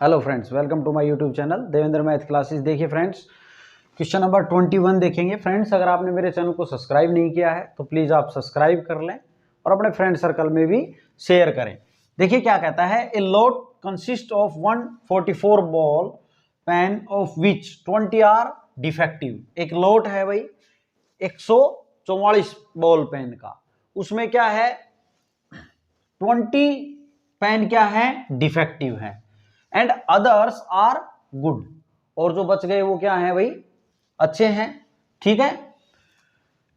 Hello friends, welcome to my YouTube channel Devendra math classes. देखिए friends, question number 21 देखेंगे। Friends, अगर आपने मेरे चैनल को सब्सक्राइब नहीं किया है तो प्लीज़ आप सब्सक्राइब कर लें और अपने फ्रेंड सर्कल में भी शेयर करें। देखिए क्या कहता है, a lot consist of 144 ball pen of which 20 are defective. एक लॉट है भाई 144 बॉल पेन का, उसमें क्या है 20 पेन क्या है डिफेक्टिव है एंड अदर्स आर गुड, और जो बच गए वो क्या है भाई अच्छे हैं। ठीक है,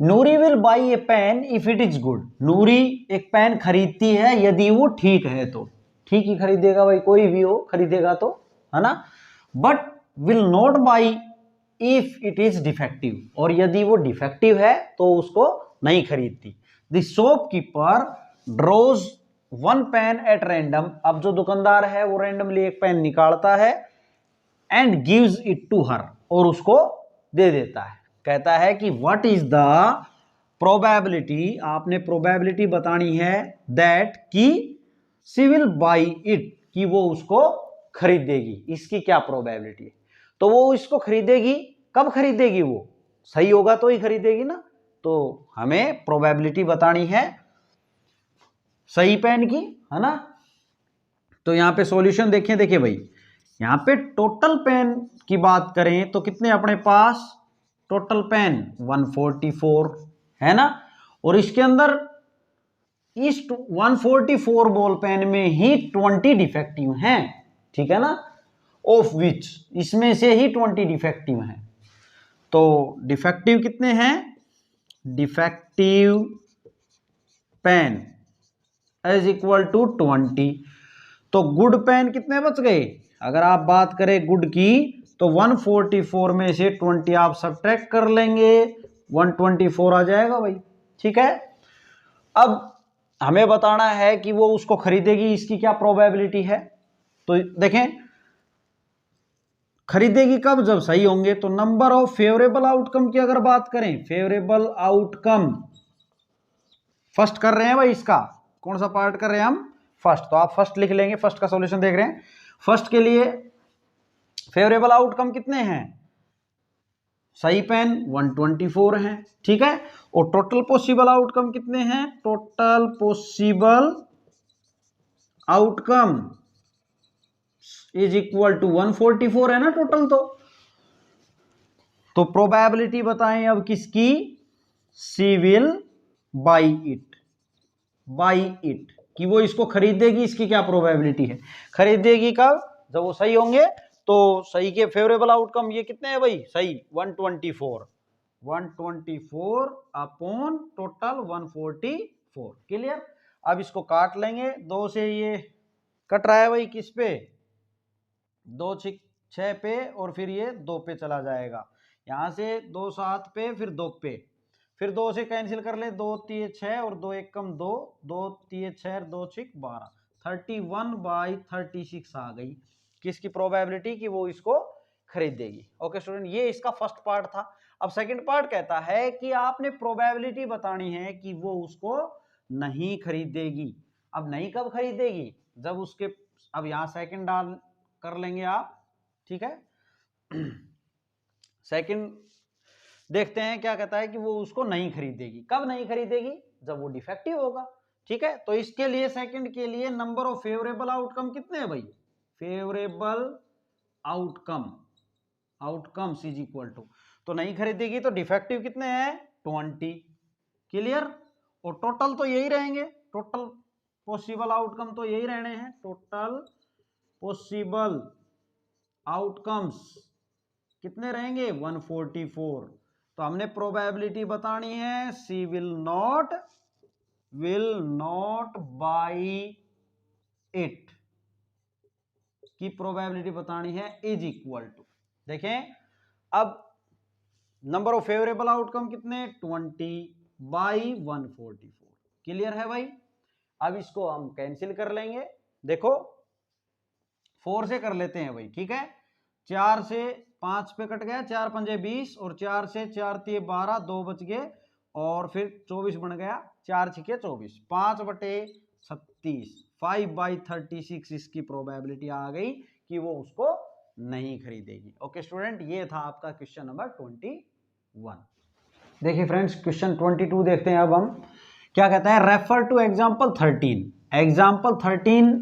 Noori will buy a pen if it is good. Noori एक पेन खरीदती है यदि वो ठीक है तो, ठीक ही खरीदेगा भाई, कोई भी हो खरीदेगा तो, है ना। But will not buy if it is defective, और यदि वो डिफेक्टिव है तो उसको नहीं खरीदती। The shopkeeper draws one pen at random. अब जो दुकानदार है वो रैंडमली एक पेन निकालता है and gives it to her, और उसको दे देता है। कहता है कि व्हाट इज द प्रोबेबिलिटी, आपने प्रोबेबिलिटी बतानी है दैट कि शी विल बाई इट, कि वो उसको खरीदेगी। इसकी क्या प्रोबेबिलिटी है, तो वो इसको खरीदेगी। कब खरीदेगी, वो सही होगा तो ही खरीदेगी ना। तो हमें प्रोबेबिलिटी बतानी है सही पेन की, है ना। तो यहां पे सॉल्यूशन देखें। देखिए भाई, यहां पे टोटल पेन की बात करें तो कितने अपने पास टोटल पेन 144 है ना, और इसके अंदर इस 144 बॉल पेन में ही 20 डिफेक्टिव हैं। ठीक है ना, ऑफ विच, इसमें से ही 20 डिफेक्टिव हैं। तो डिफेक्टिव कितने हैं, defective pen is equal to 20। तो गुड पेन कितने बच गए, अगर आप बात करें गुड की तो 144 में से 20 आप सब्ट्रैक्ट कर लेंगे, 124 आ जाएगा भाई। ठीक है, अब हमें बताना है कि वो उसको खरीदेगी, इसकी क्या प्रोबेबिलिटी है। तो देखें, खरीदेगी कब, जब सही होंगे। तो नंबर ऑफ फेवरेबल आउटकम की अगर बात करें, फेवरेबल आउटकम फर्स्ट कर रहे हैं भाई, इसका कौन सा पार्ट कर रहे हैं हम, फर्स्ट। तो आप फर्स्ट लिख लेंगे, फर्स्ट का सॉल्यूशन देख रहे हैं। फर्स्ट के लिए फेवरेबल आउटकम कितने हैं, सही पेन 124 हैं। ठीक है, और टोटल पॉसिबल आउटकम कितने हैं, total possible outcome is equal to 144 है ना टोटल। तो प्रोबेबिलिटी बताएं अब किसकी, she will buy it, buy it, कि वो इसको खरीदेगी। इसकी क्या प्रोबेबिलिटी है, खरीदेगी कब, जब वो सही होंगे। तो सही के फेवरेबल आउटकम ये कितने हैं भाई, सही 124 अपॉन टोटल 144। क्लियर। अब इसको काट लेंगे, 2 से ये कट रहा है भाई किस पे, 2 6 पे, और फिर ये 2 पे चला जाएगा। यहां से 2 7 पे, फिर 2 पे, फिर 2 से कैंसिल कर ले, 2 3 6 और 2 1 कम 2, 2 3 6 2 6 12, 31/36 आ गई किसकी प्रोबेबिलिटी कि वो इसको खरीदेगी। ओके स्टूडेंट, ये इसका फर्स्ट पार्ट था। अब सेकंड पार्ट कहता है कि आपने प्रोबेबिलिटी बतानी है कि वो उसको नहीं खरीदेगी। अब नहीं कब खरीदेगी, जब उसके, अब यहां सेकंड डाल कर लेंगे आप। ठीक है, सेकंड देखते हैं क्या कहता है कि वो उसको नहीं खरीदेगी। कब नहीं खरीदेगी, जब वो डिफेक्टिव होगा। ठीक है, तो इसके लिए सेकंड के लिए नंबर ऑफ फेवरेबल आउटकम कितने हैं भाई, favourable outcome, outcomes is equal to, तो नहीं खरीदेगी तो डिफेक्टिव कितने हैं 20। क्लियर, और टोटल तो यही रहेंगे, टोटल पॉसिबल आउटकम तो यही रहने हैं, टोटल पॉसिबल आउटकम्स कितने रहेंगे 144। तो हमने प्रोबेबिलिटी बतानी है, सी विल नॉट बाई इट की प्रोबेबिलिटी बतानी है इज इक्वल टू। देखें, अब नंबर ऑफ फेवरेबल आउटकम कितने 20/144। क्लियर है भाई। अब इसको हम कैंसिल कर लेंगे। देखो 4 से कर लेते हैं भाई। ठीक है, 4 से 5 पे कट गया, 4 पंजे 20, और 4 से 4 तिये 12, 2 बच गए, और फिर 24 बन गया, 4 छिके 24, 5/36, 5/36 इसकी प्रोबेबिलिटी आ गई कि वो उसको नहीं खरीदेगी। ओके स्टूडेंट, ये था आपका क्वेश्चन नंबर 21। देखिए फ्रेंड्स, क्वेश्चन 22 देखते हैं अब हम। क्या कहता है, रेफर टू एग्जाम्पल 13। एग्जाम्पल 13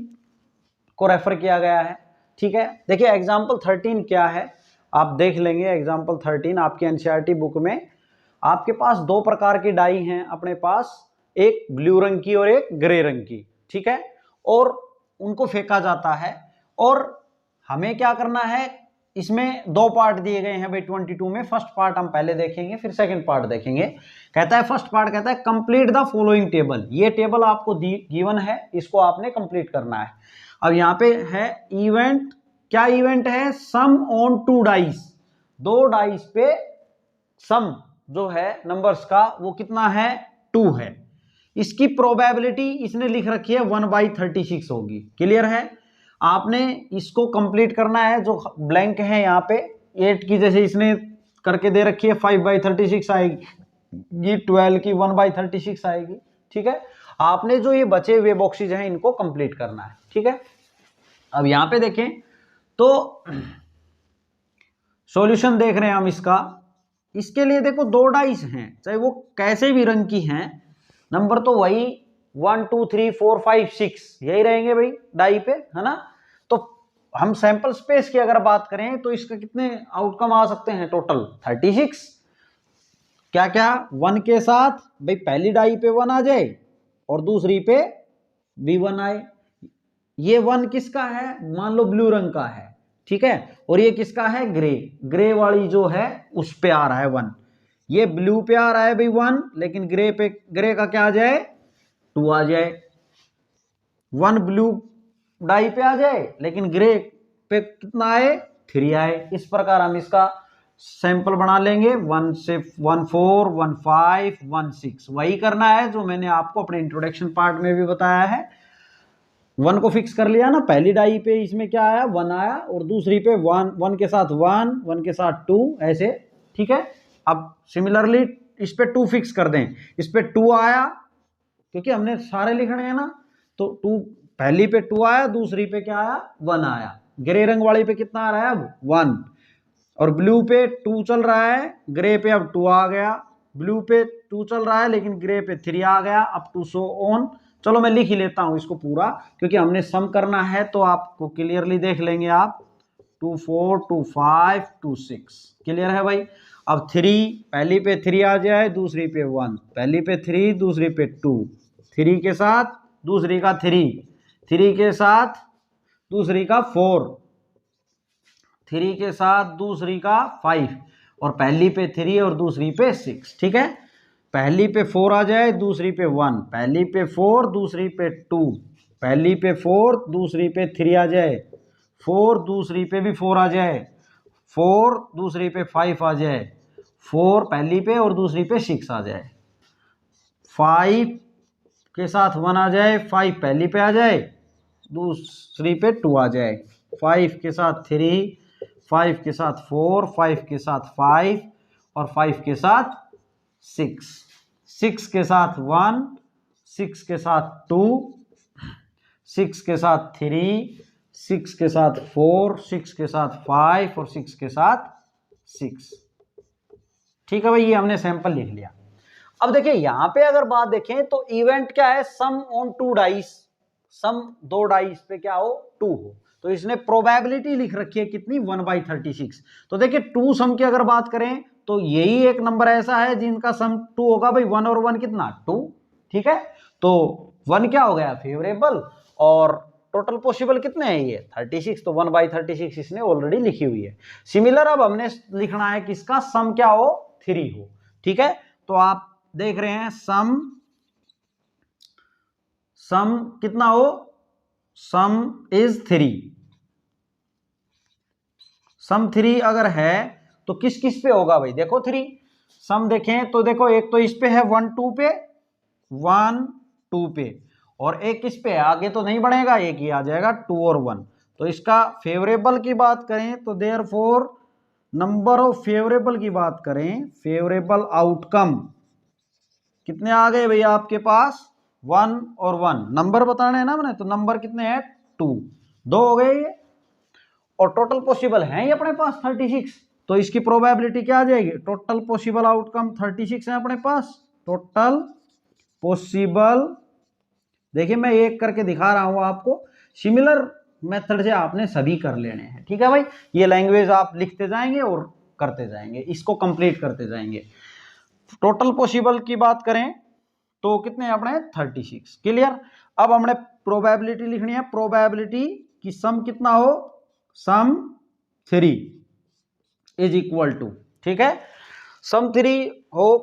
को रेफर किया गया है। ठीक है, देखिए एग्जाम्पल 13 क्या है आप देख लेंगे। एग्जाम्पल 13 आपकी एनसीईआरटी बुक में आपके पास दो प्रकार की डाई हैं अपने पास, एक ब्लू रंग की और एक ग्रे रंग की। ठीक है, और उनको फेंका जाता है और हमें क्या करना है, इसमें दो पार्ट दिए गए हैं भाई 22 में। फर्स्ट पार्ट हम पहले देखेंगे, फिर सेकंड पार्ट देखेंगे। कहता है फर्स्ट पार्ट कहता है कंप्लीट द फॉलोइंग टेबल। ये टेबल आपको गिवन है, इसको आपने कंप्लीट करना है। अब यहाँ पे है इवेंट, क्या इवेंट है, सम ऑन 2 डाइस। 2 डाइस पे सम जो है नंबर्स का वो कितना है, 2 है। इसकी प्रोबेबिलिटी इसने लिख रखी है 1/36 होगी। क्लियर है, आपने इसको कंप्लीट करना है। जो ब्लैंक है यहाँ पे 8 की जैसे इसने करके दे रखी है 5/36 आएगी, 12 की 1/36 आएगी। ठीक है, आपने जो ये बचे हुए बॉक्सेज हैं इनको कंप्लीट करना है। ठीक है, अब यहां पे देखें तो सॉल्यूशन देख रहे हैं हम इसका। इसके लिए देखो 2 डाइस हैं, चाहे वो कैसे भी रंग की हैं, नंबर तो वही 1 2 3 4 5 6 यही रहेंगे भाई डाई पे, है ना। तो हम सैंपल स्पेस की अगर बात करें तो इसका कितने आउटकम आ सकते हैं, टोटल 36। क्या क्या, 1 के साथ भाई पहली डाई पे 1 आ जाए और दूसरी पे भी 1 आए। ये 1 किसका है, मान लो ब्लू रंग का है। ठीक है, और ये किसका है, ग्रे, ग्रे वाली जो है उस पे आ रहा है 1। ये ब्लू पे आ रहा है भाई 1, लेकिन ग्रे पे, ग्रे का क्या आ जाए, 2 आ जाए। 1 ब्लू डाई पे आ जाए लेकिन ग्रे पे कितना आए, 3 आए। इस प्रकार हम इसका सैंपल बना लेंगे 1 से 1 4 1 5 1 6। वही करना है जो मैंने आपको अपने इंट्रोडक्शन पार्ट में भी बताया है। 1 को फिक्स कर लिया ना, पहली डाई पे इसमें क्या आया, 1 आया, और दूसरी पे 1 के साथ 1 के साथ 2 ऐसे। ठीक है, अब सिमिलरली इस पे 2 फिक्स कर दें, इस पे 2 आया क्योंकि हमने सारे लिखने हैं ना, तो 2 पहली पे 2 आया, दूसरी पे क्या आया, 1 आया। ग्रे रंग वाली पे कितना आ रहा है अब, 1, और ब्लू पे 2 चल रहा है, ग्रे पे अब 2 आ गया। ब्लू पे 2 चल रहा है लेकिन ग्रे पे 3 आ गया, अब 2 सो ऑन। चलो मैं लिख ही लेता हूं इसको पूरा, क्योंकि हमने सम करना है तो आपको क्लियरली देख लेंगे आप। 2 4 2 5 2 6 क्लियर है भाई। अब 3, पहली पे 3 आ जाए, दूसरी पे 1, पहली पे 3 दूसरी पे 2, 3 के साथ दूसरी का 3, 3 के साथ दूसरी का 4, 3 के साथ दूसरी का 5, और पहली पे 3 और दूसरी पे 6। ठीक है, पहली पे 4 आ जाए, दूसरी पे 1, पहली पे 4 दूसरी पे 2, पहली पे 4 दूसरी पे 3 आ जाए, 4 दूसरी पे भी 4 आ जाए, 4 दूसरी पे 5 आ जाए, 4 पहली पे और दूसरी पे 6 आ जाए, 5 के साथ 1 आ जाए, 5 पहली पे आ जाए, दूसरी पे 2 आ जाए, 5 के साथ 3, 5 के साथ 4, 5 के साथ 5, और 5 के साथ 6, 6 के साथ 1, 6 के साथ 2, 6 के साथ 3, 6 के साथ 4, 6 के साथ 5 और 6 के साथ 6। ठीक है भाई, ये हमने सैंपल लिख लिया। अब देखिए यहां पे अगर बात देखें तो इवेंट क्या है, सम ऑन 2 डाइस, सम 2 डाइस पे क्या हो, 2 हो। तो इसने प्रोबेबिलिटी लिख रखी है कितनी, 1/36। तो देखिए 2 सम की अगर बात करें तो यही एक नंबर ऐसा है जिनका सम 2 होगा भाई। 1 और 1 कितना, 2। ठीक है, तो 1 क्या हो गया, फेवरेबल, और टोटल पॉसिबल कितने हैं ये 36, तो 1/36 इसने ऑलरेडी लिखी हुई है। सिमिलर अब हमने लिखना है किसका, सम क्या हो, 3 हो। ठीक है, तो आप देख रहे हैं सम कितना हो, सम इज 3। सम 3 अगर है तो किस किस पे होगा भाई, देखो 3 सम देखें तो देखो एक तो इस पे है 1 2 पे, 1 2 पे, और एक किस पे है, आगे तो नहीं बढ़ेगा, एक ही आ जाएगा 2 और 1। तो इसका फेवरेबल की बात करें तो देयरफॉर नंबर ऑफ फेवरेबल की बात करें, फेवरेबल आउटकम कितने आ गए भैया आपके पास, 1 और 1 नंबर बताने हैं ना मैंने, तो नंबर कितने हैं, 2 हो गए ये। और टोटल पॉसिबल है ही अपने पास 36, तो इसकी प्रोबेबिलिटी क्या आ जाएगी, टोटल पॉसिबल आउटकम 36 है अपने पास, टोटल पॉसिबल। देखिए मैं एक करके दिखा रहा हूं आपको, सिमिलर मेथड से आपने सभी कर लेने हैं, ठीक है भाई। ये लैंग्वेज आप लिखते जाएंगे और करते जाएंगे, इसको कंप्लीट करते जाएंगे। टोटल पॉसिबल की बात करें तो कितने अपने 36, क्लियर। अब हमने प्रोबेबिलिटी लिखनी है, प्रोबेबिलिटी की सम कितना हो, सम 3 इज इक्वल टू, ठीक है, सम 3 हो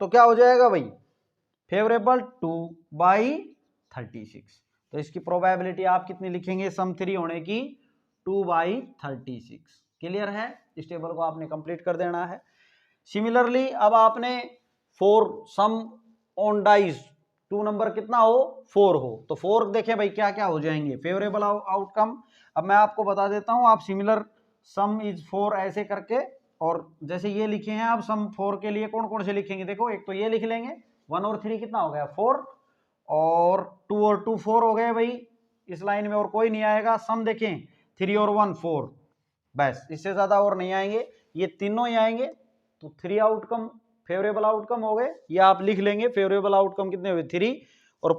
तो क्या हो जाएगा भाई, फेवरेबल 2/36। तो इसकी प्रोबेबिलिटी आप कितनी लिखेंगे सम 3 होने की, 2/36, क्लियर है। इस टेबल को आपने कंप्लीट कर देना है। सिमिलरली अब आपने 4 सम ऑन डाइस 2 नंबर कितना हो, 4 हो, तो 4 देखें भाई क्या क्या हो जाएंगे फेवरेबल आउटकम। अब मैं आपको बता देता हूं, आप सिमिलर सम इज 4 ऐसे करके, और जैसे ये लिखे हैं आप सम 4 के लिए कौन कौन से लिखेंगे, देखो एक तो ये लिख लेंगे 1 और 3 कितना हो गया 4, और 2 और 2 4 हो गए भाई, इस लाइन में और कोई नहीं आएगा। सम देखें 3 और 1 4, बस इससे ज्यादा और नहीं आएंगे, ये तीनों ही आएंगे, तो 3 आउटकम फेवरेबल आउटकम हो गए। ये आप लिख लेंगे फेवरेबल आउटकम कितने हुए 3, और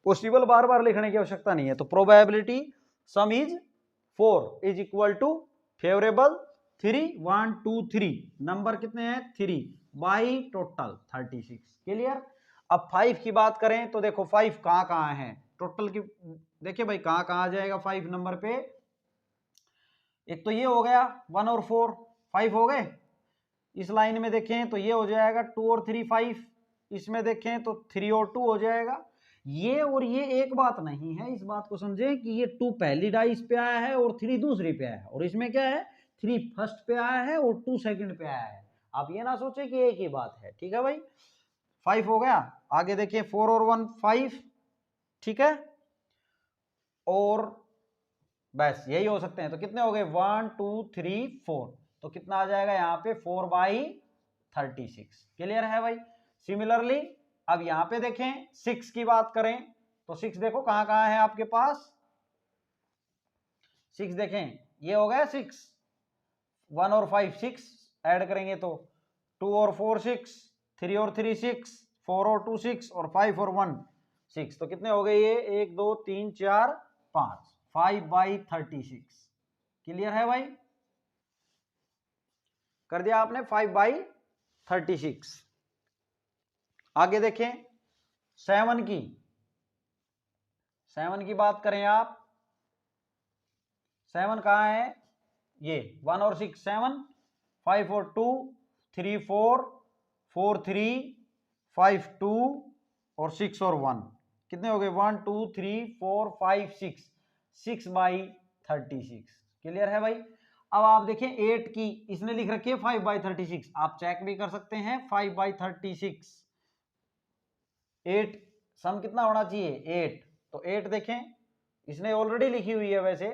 पॉसिबल बार बार लिखने की आवश्यकता नहीं है। तो probability sum is 4 is equal to favourable 3, 1 2 3 number कितने हैं 3 बाई टोटल 36, क्लियर। अब 5 की बात करें तो देखो 5 कहां कहां है टोटल की, देखिए भाई कहां कहां आ जाएगा 5 नंबर पे, एक तो ये हो गया 1 और 4 5 हो गए, इस लाइन में देखें तो ये हो जाएगा 2 और 3 5, इसमें देखें तो 3 और 2 हो जाएगा। ये और ये एक बात नहीं है, इस बात को समझें कि ये 2 पहली डाइस पे आया है और 3 दूसरी पे आया है, और इसमें क्या है 3 फर्स्ट पे आया है और 2 सेकंड पे आया है। आप ये ना सोचे कि एक ही बात है, ठीक है भाई। 5 हो गया, आगे देखिए 4 और 1 5, ठीक है, और बस यही हो सकते हैं। तो कितने हो गए 1 2 3 4, तो कितना आ जाएगा यहाँ पे 4/36, क्लियर है भाई। सिमिलरली अब यहाँ पे देखें 6 की बात करें तो 6 देखो कहां कहां है आपके पास, 6 देखें ये हो गया 6, 1 और 5 6 ऐड करेंगे तो 2 और 4 6, 3 और 3 6, 4 और 2 6, और 5 और 1 6, तो कितने हो गए ये 1 2 3 4 5, 5/36, क्लियर है भाई, कर दिया आपने 5/36। आगे देखें 7 की, 7 की बात करें आप, 7 कहां है, ये 1 और 6 7, 5 और 2 3 4, 4 3 5 2, और 6 और 1, कितने हो गए 1 2 3 4 5 6, 6/36, क्लियर है भाई। अब आप देखें 8 की, इसने लिख रखी है 5/36, आप चेक भी कर सकते हैं 5/36, 8 सम कितना होना चाहिए 8, तो 8 देखें इसने ऑलरेडी लिखी हुई है वैसे,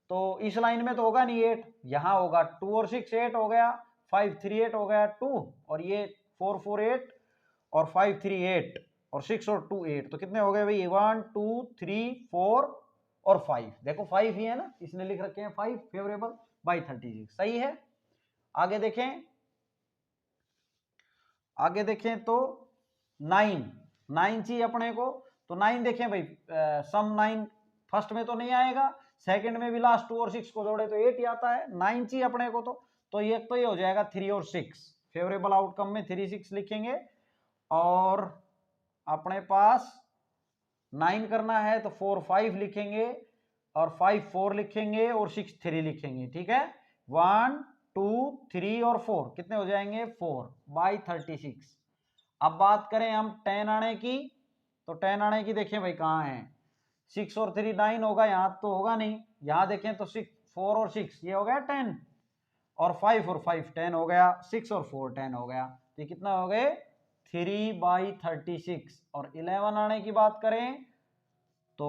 तो इस लाइन में तो होगा नहीं 8, यहां होगा 2 और 6 8 हो गया, 5 3 8 हो गया 2, और ये 4 4 8, और 5 3 8, और 6 और 2 8, तो कितने हो गए भाई 1 2 3 4 और 5, देखो 5 ही है ना, इसने लिख रखे हैं 5 फेवरेबल/36, सही है। आगे देखें, आगे देखें तो 9 चाहिए अपने को, तो 9 देखें भाई सम 9 फर्स्ट में तो नहीं आएगा, सेकंड में भी लास्ट 2 और 6 को जोड़े तो 8 ही आता है, 9 चाहिए अपने को, तो ये तो ये हो जाएगा 3 और 6, फेवरेबल आउटकम में 3 6 लिखेंगे, और अपने पास 9 करना है तो 4 5 लिखेंगे, और 5 4 लिखेंगे, और 6 3 लिखेंगे, ठीक है, 1 2 3 और 4 कितने हो जाएंगे 4/36। अब बात करें हम 10 आने की, तो 10 आने की देखें भाई कहाँ है, 6 और 3 9 होगा, यहाँ तो होगा नहीं, यहाँ देखें तो 6 4 और 6 ये हो गया 10, और 5 और 5 10 हो गया, 6 और 4 10 हो गया, तो ये कितना हो गए 3/36। और 11 आने की बात करें तो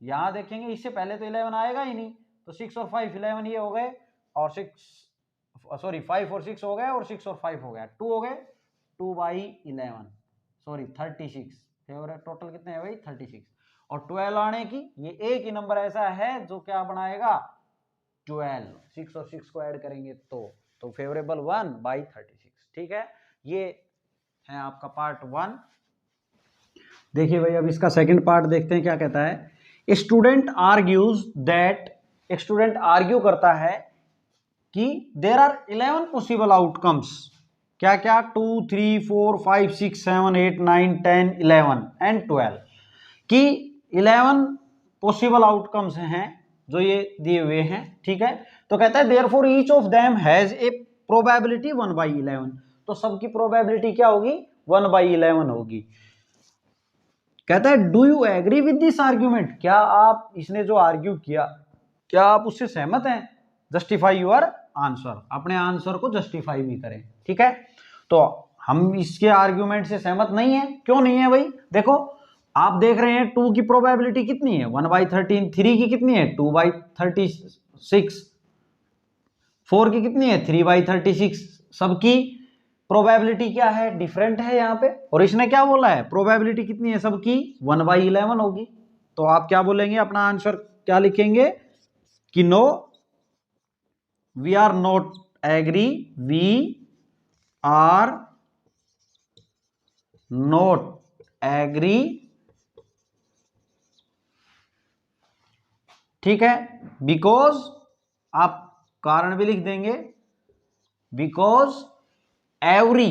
यहां देखेंगे इससे पहले तो 11 आएगा ही नहीं, तो 6 और 5 11 ये हो गए, और 5 और 6 हो गए, और 6 और 5 हो गया 2 हो गए, 2/11 सॉरी 36, टोटल कितने हैं भाई 36। और 12 आने की, ये एक ही नंबर ऐसा है जो क्या बनाएगा 12, 6 और 6 को ऐड करेंगे तो फेवरेबल 1/36। ठीक है, ये है आपका पार्ट 1। देखिए भाई अब इसका सेकंड पार्ट देखते हैं क्या कहता है। स्टूडेंट आर्ग्यू करता है कि देयर आर 11 पॉसिबल आउटकम्स। क्या क्या? 2, 3, 4, 5, 6, 7, 8, 9, 10, 11 एंड 12 कि 11 पॉसिबल आउटकम्स हैं जो ये दिए हुए हैं। ठीक है, तो कहता है therefore each of them has a probability 1/11। तो सबकी प्रोबेबिलिटी क्या होगी? 1/11 होगी। कहता है do you agree with this argument? क्या आप इसने जो आर्ग्यू किया क्या आप उससे सहमत हैं? जस्टिफाई योर आंसर, अपने आंसर को जस्टिफाई भी करें। ठीक है, तो हम इसके आर्ग्यूमेंट से सहमत नहीं है। क्यों नहीं है भाई? देखो आप देख रहे हैं 2 की प्रोबेबिलिटी कितनी है? 1/13। 3 की कितनी है? 2/36। 4 की कितनी है? 3/36। सबकी प्रोबेबिलिटी क्या है? डिफरेंट है यहाँ पे। और इसने क्या बोला है? प्रोबेबिलिटी कितनी है सबकी? 1/11 होगी। तो आप क्या बोलेंगे? अपना आंसर क्या लिखेंगे कि no we are not agree, we are not agree. ठीक है, बिकॉज आप कारण भी लिख देंगे, because every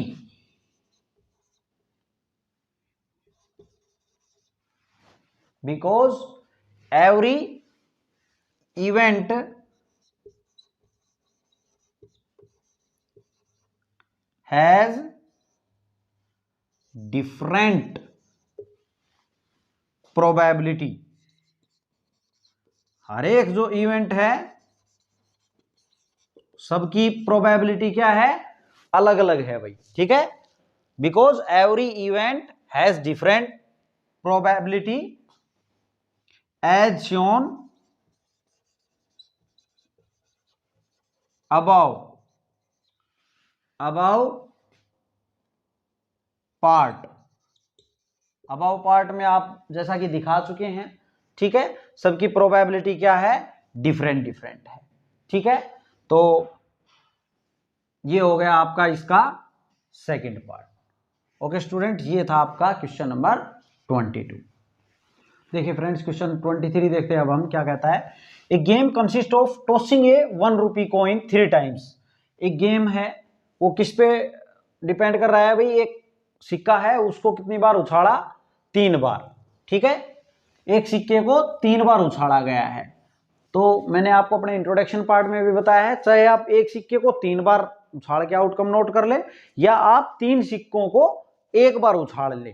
event has different probability. हर एक जो इवेंट है सबकी प्रोबेबिलिटी क्या है? अलग अलग है भाई। ठीक है, because every event has different probability as shown above part में आप जैसा कि दिखा चुके हैं। ठीक है, सबकी प्रोबेबिलिटी क्या है? डिफरेंट है। ठीक है, तो ये हो गया आपका इसका सेकंड पार्ट। ओके स्टूडेंट, ये था आपका क्वेश्चन नंबर 22। देखिए फ्रेंड्स क्वेश्चन 23 देखते हैं अब हम क्या कहता है। A game consist of tossing a 1 rupee coin 3 times. एक गेम है, वो किस पे डिपेंड कर रहा है भाई? एक सिक्का है, उसको कितनी बार उछाला? 3 बार। ठीक है, एक सिक्के को 3 बार उछाला गया है। तो मैंने आपको अपने इंट्रोडक्शन पार्ट में भी बताया है, चाहे आप एक सिक्के को 3 बार उछाल के आउटकम नोट कर ले या आप 3 सिक्कों को एक बार उछाल ले,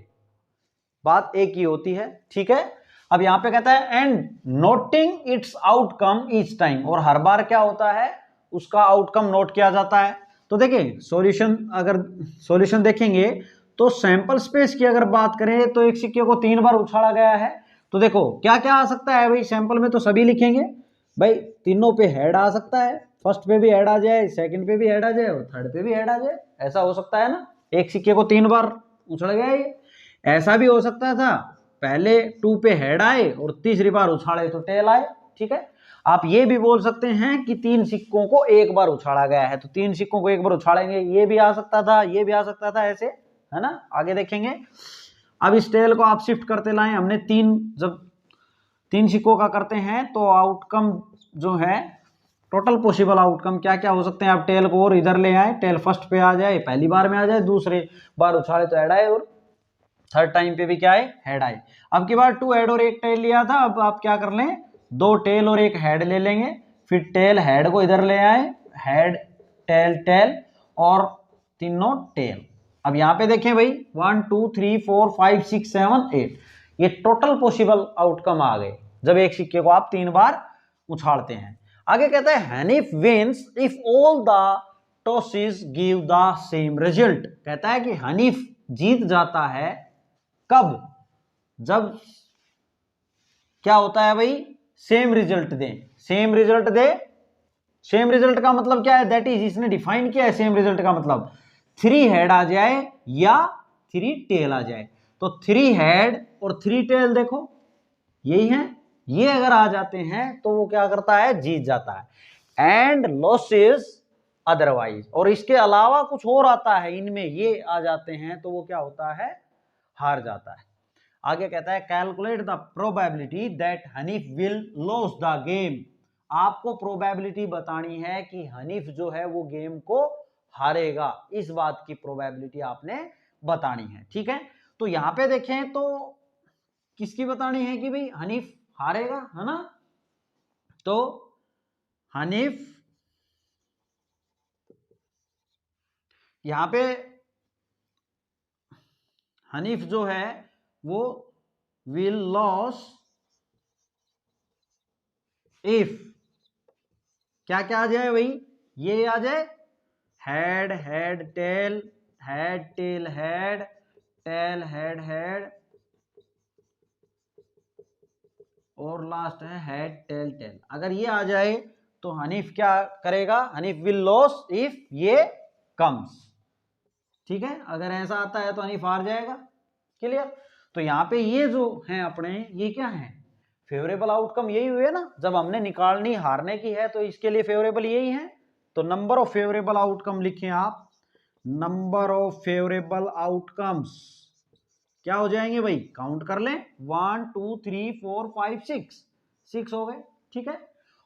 बात एक ही होती है। ठीक है, अब यहां पे कहता है and noting it's outcome each time, और हर बार क्या होता है? उसका आउटकम नोट किया जाता है। तो देखिए सॉल्यूशन देखेंगे तो सैंपल स्पेस की अगर बात करें तो एक सिक्के को 3 बार उछाला गया है। तो देखो क्या क्या आ सकता है भाई? सैंपल में तो सभी लिखेंगे भाई, तीनों पे हेड आ सकता है, फर्स्ट पे भी हेड आ जाए, सेकंड पे भी हेड आ जाए और थर्ड पे भी हेड आ जाए। ऐसा हो सकता है ना, एक सिक्के को 3 बार उछल गया ये। ऐसा भी हो सकता था पहले 2 पे हेड आए और तीसरी बार उछाड़े तो टेल आए। ठीक है, आप ये भी बोल सकते हैं कि 3 सिक्कों को एक बार उछाड़ा गया है, तो 3 सिक्कों को एक बार उछाड़ेंगे, ये भी आ सकता था, ये भी आ सकता था, ऐसे है ना। आगे देखेंगे। अब इस टेल को आप शिफ्ट करते लाएं, हमने जब 3 सिक्कों का करते हैं तो आउटकम जो है, टोटल पॉसिबल आउटकम क्या क्या हो सकते हैं? आप टेल को और इधर ले आए, टेल फर्स्ट पे आ जाए, पहली बार में आ जाए, दूसरी बार उछाड़े तो हेड आए और थर्ड टाइम पे भी क्या है? हेड आए। अब की बार 2 हेड और 1 टेल लिया था, अब आप क्या कर लें? 2 टेल और 1 हेड ले लेंगे, फिर टेल हेड को इधर ले आए, हेड टेल टेल और तीनों टेल। अब यहां पे देखें भाई 1 2 3 4 5 6 7 8, ये टोटल पॉसिबल आउटकम आ गए जब एक सिक्के को आप 3 बार उछाड़ते हैं। आगे कहता है Hanif wins if all the tosses give the same result. कहता है कि हनीफ जीत जाता है कब? जब क्या होता है भाई? सेम रिजल्ट दे। सेम रिजल्ट दे, सेम रिजल्ट का मतलब क्या है? दैट इज, इसने डिफाइन किया है सेम रिजल्ट का मतलब 3 हेड आ जाए या 3 टेल आ जाए। तो 3 हेड और 3 टेल देखो यही है, ये अगर आ जाते हैं तो वो क्या करता है? जीत जाता है। एंड लॉसेस अदरवाइज, और इसके अलावा कुछ और आता है, इनमें ये आ जाते हैं तो वो क्या होता है, हार जाता है। आगे कहता है calculate the probability that Hanif will loss the game. आपको प्रोबेबिलिटी बतानी है कि हनीफ जो है वो गेम को हारेगा, इस बात की प्रोबेबिलिटी आपने बतानी है। ठीक है, तो यहां पे देखें तो किसकी बतानी है कि भाई हनीफ हारेगा, है ना। तो हनीफ यहां पे हनीफ जो है वो विल लॉस इफ क्या क्या आ जाए भाई, ये आ जाए head head tail, head tail head, tail head head, और लास्ट है हैड टेल टेल। अगर ये आ जाए तो हनीफ क्या करेगा, हनीफ विल लॉस इफ ये कम्स। ठीक है, अगर ऐसा आता है तो हनीफ हार जाएगा। क्लियर। तो यहाँ पे ये जो है अपने, ये क्या है, फेवरेबल आउटकम यही हुए ना, जब हमने निकालनी हारने की है तो इसके लिए फेवरेबल यही है। तो नंबर ऑफ फेवरेबल आउटकम लिखें आप, नंबर ऑफ फेवरेबल आउटकम्स क्या हो जाएंगे भाई, काउंट कर लें, 1 2 3 4 5 6 हो गए। ठीक है,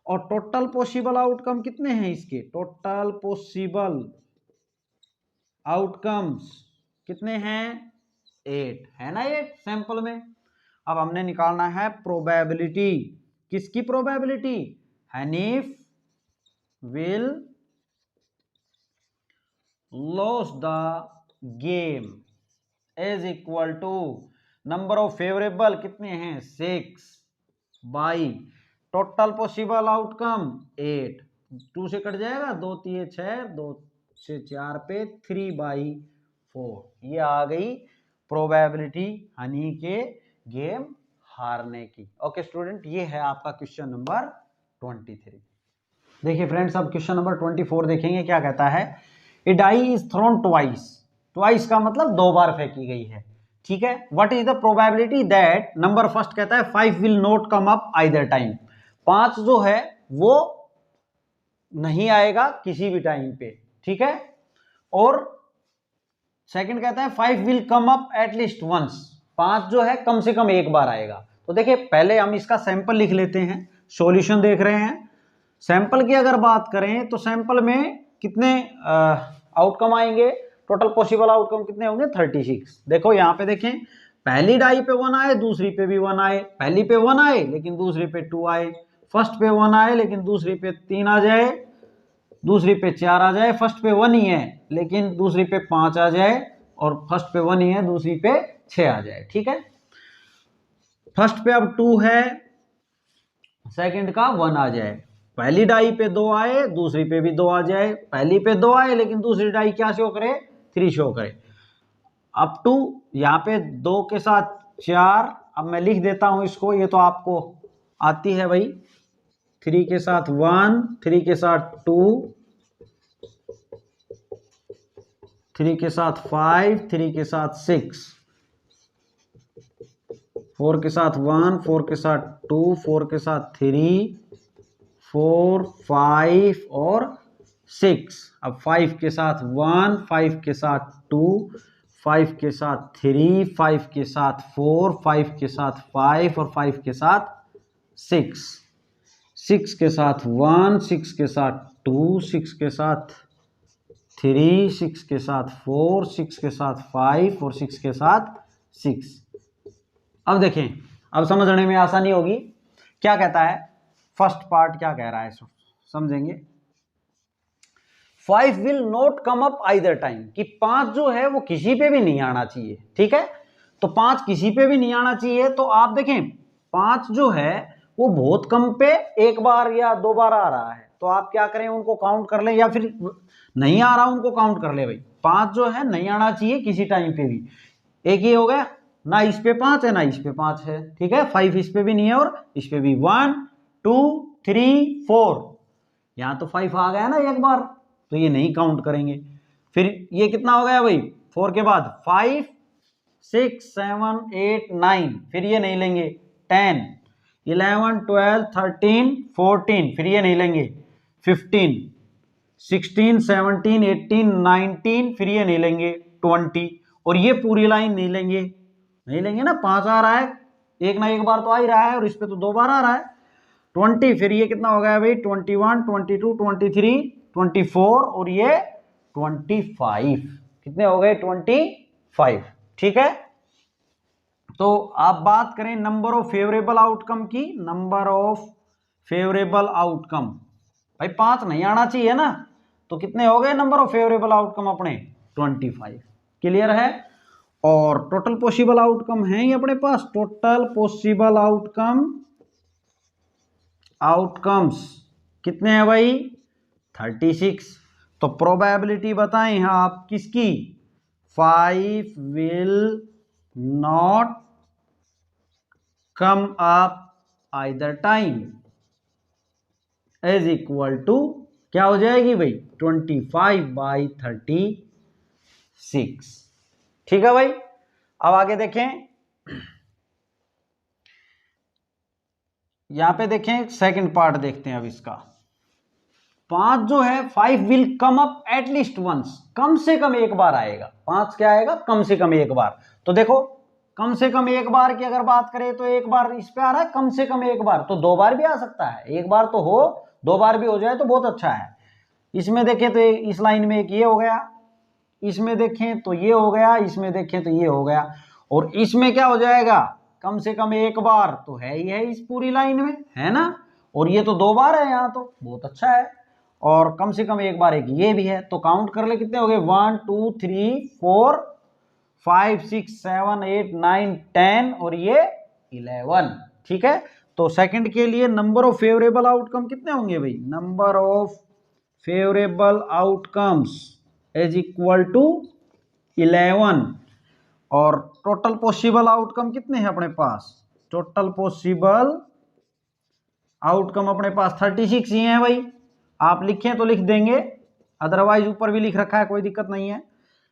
और टोटल पॉसिबल आउटकम कितने हैं इसके, टोटल पॉसिबल आउटकम्स कितने हैं, 8 है ना, 8 सैंपल में। अब हमने निकालना है प्रोबेबिलिटी, किसकी probability, Hanif will loss the game is equal to number of favourable कितने हैं 6 बाई टोटल पॉसिबल आउटकम 8, 2 से कट जाएगा, 2 3 6, 2 से 4 पे 3/4। ये आ गई प्रोबेबिलिटी हनी के गेम हारने की। ओके स्टूडेंट, ये है आपका क्वेश्चन नंबर 23। देखिए फ्रेंड्स, अब क्वेश्चन नंबर 24 देखेंगे, क्या कहता है, a die is thrown twice, twice का मतलब 2 बार फेंकी गई है। ठीक है, what is the probability that, number first कहता है 5 will not come up either time, 5 जो है वो नहीं आएगा किसी भी टाइम पे। ठीक है, और सेकंड कहता है 5 will come up at least once, 5 जो है कम से कम एक बार आएगा। तो देखिए पहले हम इसका सैंपल लिख लेते हैं, सॉल्यूशन देख रहे हैं। सैंपल की अगर बात करें तो सैंपल में कितने आउटकम आएंगे, टोटल पॉसिबल आउटकम कितने होंगे 36। देखो यहाँ पे देखें, पहली डाई पे 1 आए, दूसरी पे भी 1 आए, पहली पे 1 आए लेकिन दूसरी पे 2 आए, फर्स्ट पे 1 आए लेकिन दूसरी पे 3 आ जाए, दूसरी पे 4 आ जाए, फर्स्ट पे 1 ही है लेकिन दूसरी पे 5 आ जाए, और फर्स्ट पे 1 ही है दूसरी पे 6 आ जाए। ठीक है, फर्स्ट पे अब 2 है, सेकंड का 1 आ जाए, पहली डाई पे 2 आए, दूसरी पे भी 2 आ जाए, पहली पे 2 आए लेकिन दूसरी डाई क्या शो करे, 3 शो करे। अप टू यहाँ पे 2 के साथ 4, अब मैं लिख देता हूं इसको, ये तो आपको आती है भाई, 3 के साथ 1, 3 के साथ 2, 3 के साथ 5, 3 के साथ 6, 4 के साथ 1, 4 के साथ 2, 4 के साथ 3, 4 5 और 6। अब 5 के साथ 1, 5 के साथ 2, 5 के साथ 3, 5 के साथ 4, 5 के साथ 5 और 5 के साथ 6, 6 के साथ 1, 6 के साथ 2, 6 के साथ 3, 6 के साथ 4, 6 के साथ 5 और 6 के साथ 6। अब देखें, अब समझने में आसानी होगी। क्या कहता है, फर्स्ट पार्ट क्या कह रहा है समझेंगे, 5 will not come up either time, कि 5 जो है वो किसी पे भी नहीं आना चाहिए। ठीक है, तो 5 किसी पे भी नहीं आना चाहिए, तो आप देखें 5 जो है वो बहुत कम पे एक बार या 2 बार आ रहा है, तो आप क्या करें, उनको काउंट कर लें, या फिर नहीं आ रहा उनको काउंट कर ले भाई। 5 जो है नहीं आना चाहिए किसी टाइम पे भी, एक ही हो गया ना, इस पे 5 है ना इस पे 5 है। ठीक है, 5 इस पे भी नहीं है और इस पे भी, 1 2 3 4, यहां तो 5 आ गया ना एक बार, तो ये नहीं काउंट करेंगे। फिर ये कितना हो गया भाई, 4 के बाद 5 6 7 8 9, फिर ये नहीं लेंगे, 10 11 12 13 14, फिर ये नहीं लेंगे, 15, 16, 17, 18, 19, फिर ये नहीं लेंगे 20, और ये पूरी लाइन नहीं लेंगे, नहीं लेंगे ना, 5 आ रहा है, एक ना एक बार तो आ ही रहा है, और इस पे तो 2 बार आ रहा है 20, फिर ये कितना हो गया भाई 21, 22, 23, 24, और ये 25, कितने हो गए 25, ठीक है। तो आप बात करें नंबर ऑफ फेवरेबल आउटकम की, नंबर ऑफ फेवरेबल आउटकम, भाई 5 नहीं आना चाहिए ना, तो कितने हो गए नंबर ऑफ फेवरेबल आउटकम अपने 25, क्लियर है। और टोटल पॉसिबल आउटकम है ये अपने पास, टोटल पॉसिबल आउटकम्स कितने हैं भाई 36। तो प्रोबेबिलिटी बताएं आप किसकी, 5 will not come up either time is equal to क्या हो जाएगी भाई 25/36, ठीक है भाई। अब आगे देखें, यहां पे देखें सेकंड पार्ट देखते हैं अब इसका। 5 जो है 5 will come up at least once, कम से कम एक बार आएगा, 5 क्या आएगा कम से कम एक बार। तो देखो कम से कम एक बार की अगर बात करें तो एक बार इस पे आ रहा है कम से कम एक बार, तो 2 बार भी आ सकता है, एक बार तो हो, 2 बार भी हो जाए तो बहुत अच्छा है। इसमें देखें तो इस लाइन में एक ये हो गया, इसमें देखें तो ये हो गया, इसमें देखें तो ये हो गया, और इसमें क्या हो जाएगा कम से कम एक बार तो है ही है इस पूरी लाइन में, है ना, और ये तो 2 बार है यहाँ, तो बहुत अच्छा है। और कम से कम एक बार एक ये भी है, तो काउंट कर ले कितने हो गए 1 2 3 4 5 6 7 8 9 10 और ये 11, ठीक है। तो सेकंड के लिए नंबर ऑफ फेवरेबल आउटकम कितने होंगे भाई, number of favourable outcomes is equal to 11, और टोटल पॉसिबल आउटकम कितने हैं अपने पास, टोटल पॉसिबल आउटकम अपने पास 36 ही है भाई, आप लिखें तो लिख देंगे, अदरवाइज ऊपर भी लिख रखा है कोई दिक्कत नहीं है,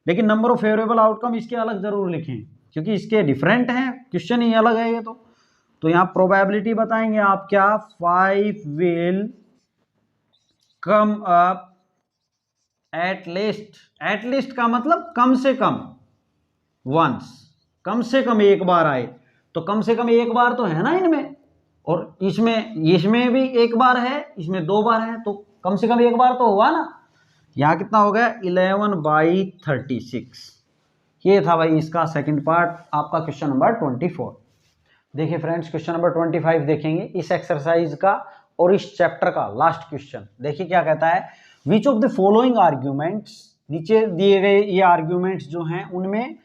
लेकिन नंबर ऑफ फेवरेबल आउटकम इसके अलग जरूर लिखें क्योंकि इसके डिफरेंट हैं, क्वेश्चन ही अलग है ये तो यहाँ प्रोबेबिलिटी बताएंगे आप क्या, 5 विल कम अप एटलीस्ट का मतलब कम से कम वंस, कम से कम एक बार आए, तो कम से कम एक बार तो है ना इनमें, और इसमें भी एक बार है, इसमें 2 बार है, तो कम से कम एक बार तो हुआ ना। यहाँ कितना हो गया 11/36, ये था भाई इसका सेकंड पार्ट आपका क्वेश्चन नंबर 24। देखिए फ्रेंड्स क्वेश्चन नंबर 25 देखेंगे इस एक्सरसाइज का और इस चैप्टर का लास्ट क्वेश्चन। देखिए क्या कहता है, which of the following arguments, नीचे दिए गए ये आर्ग्यूमेंट्स जो हैं उनमें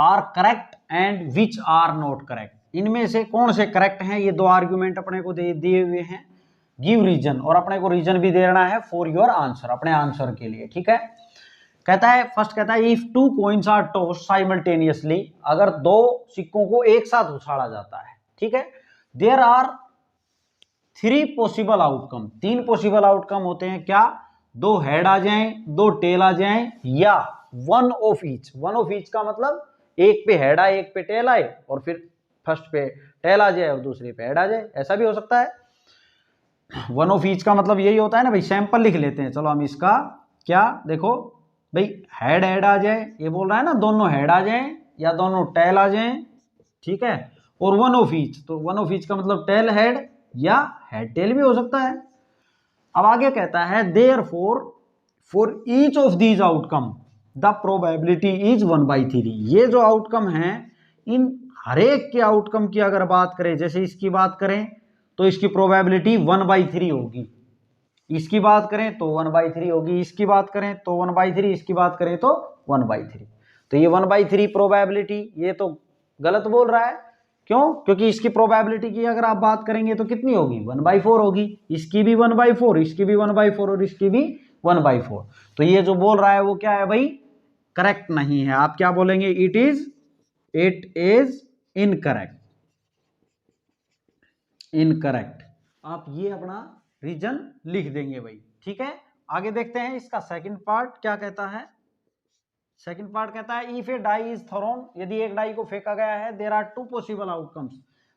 are correct and which are not correct, इनमें से कौन से करेक्ट हैं, ये 2 आर्ग्यूमेंट अपने को दिए हुए हैं, गिव रीजन, और अपने को रीजन भी देना है फॉर योर आंसर, अपने आंसर के लिए, ठीक है। कहता है फर्स्ट कहता है if 2 coins are tossed simultaneously, अगर 2 सिक्कों को एक साथ उछाला जाता है, ठीक है, there are 3 possible outcome, 3 possible outcome होते हैं क्या, 2 हेड आ जाएं, 2 टेल आ जाएं, या 1 ऑफ ईच, 1 ऑफ ईच का मतलब एक पे हेड आए एक पे टेल आए, और फिर फर्स्ट पे टेल आ जाए और दूसरे पे हेड आ जाए, ऐसा भी हो सकता है। 1 ऑफ ईच का मतलब यही होता है ना भाई, सैंपल लिख लेते हैं, चलो हम इसका क्या, देखो भाई हेड आ जाए, ये बोल रहा है ना दोनों हेड आ जाए या दोनों टेल आ जाए, ठीक है, और 1 ऑफ ईच, तो 1 ऑफ ईच का मतलब टेल हेड या हेड टेल भी हो सकता है। अब आगे कहता है therefore for each of these outcome the probability is 1/3, ये जो आउटकम है इन हर एक के आउटकम की अगर बात करें, जैसे इसकी बात करें तो इसकी प्रोबेबिलिटी 1/3 होगी, इसकी बात करें तो 1/3 होगी, इसकी बात करें तो 1/3, इसकी बात करें तो 1/3, तो ये 1/3 प्रोबेबिलिटी, ये तो गलत बोल रहा है, क्यों, क्योंकि इसकी प्रोबेबिलिटी की अगर आप बात करेंगे तो कितनी होगी 1/4 होगी, इसकी भी 1/4, इसकी भी 1/4 और इसकी भी 1/4, तो ये जो बोल रहा है वो क्या है भाई करेक्ट नहीं है, आप क्या बोलेंगे, इट इज इनकरेक्ट, आप ये अपना रीजन लिख देंगे भाई, ठीक है। आगे देखते हैं इसका सेकंड पार्ट क्या कहता है, सेकंड पार्ट कहता है if a die is thrown, यदि एक डाई को फेंका गया है, there are 2 possible outcomes,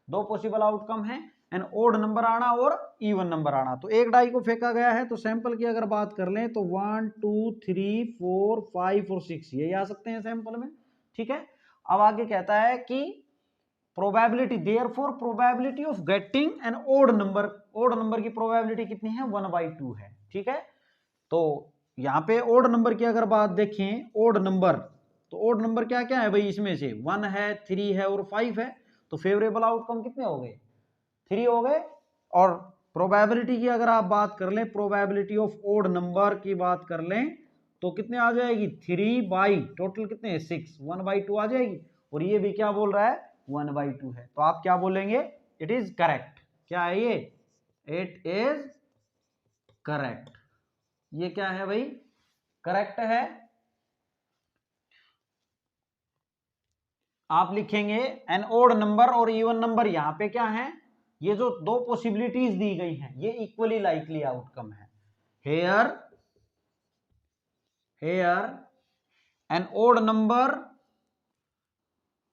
2 possible outcome है, एंड ओड नंबर आना और इवन नंबर आना। तो एक डाई को फेंका गया है, तो सैंपल की अगर बात कर लें तो 1 2 3 4 5 और 6 ये आ सकते हैं सैंपल में, ठीक है। अब आगे कहता है कि probability, therefore probability of getting an odd number की प्रोबेबिलिटी कितनी है, 1/2 है, ठीक है। तो यहाँ पे ओड नंबर की अगर बात देखें, ओड नंबर, तो ओड नंबर क्या क्या है भाई, इसमें से 1 है, 3 है और 5 है, तो फेवरेबल आउटकम कितने हो गए, 3 हो गए। और प्रोबेबिलिटी की अगर आप बात कर लें, प्रोबेबिलिटी ऑफ ओड नंबर की बात कर लें तो कितने आ जाएगी, 3 बाई टोटल कितने 6, 1/2 आ जाएगी। और ये भी क्या बोल रहा है, 1/2 है। तो आप क्या बोलेंगे, इट इज करेक्ट। क्या है ये, इट इज करेक्ट। ये क्या है भाई, करेक्ट है। आप लिखेंगे एन ओड नंबर और इवन नंबर, यहां पे क्या है, ये जो दो पॉसिबिलिटीज दी गई हैं ये इक्वली लाइकली आउटकम है। Here an odd number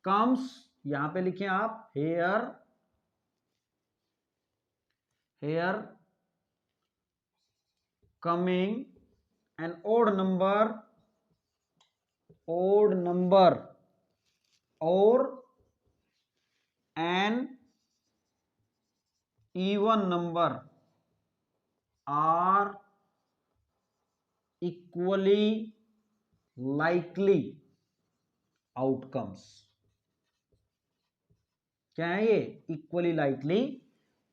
comes, यहां पे लिखें आप, here coming an odd number और an even number are equally likely outcomes। क्या है ये, इक्वली लाइकली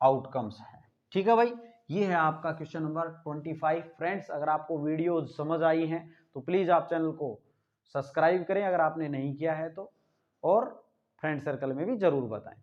आउटकम्स है, ठीक है भाई। ये है आपका क्वेश्चन नंबर 25। फ्रेंड्स, अगर आपको वीडियो समझ आई है तो प्लीज आप चैनल को सब्सक्राइब करें अगर आपने नहीं किया है तो, और फ्रेंड सर्कल में भी जरूर बताएं।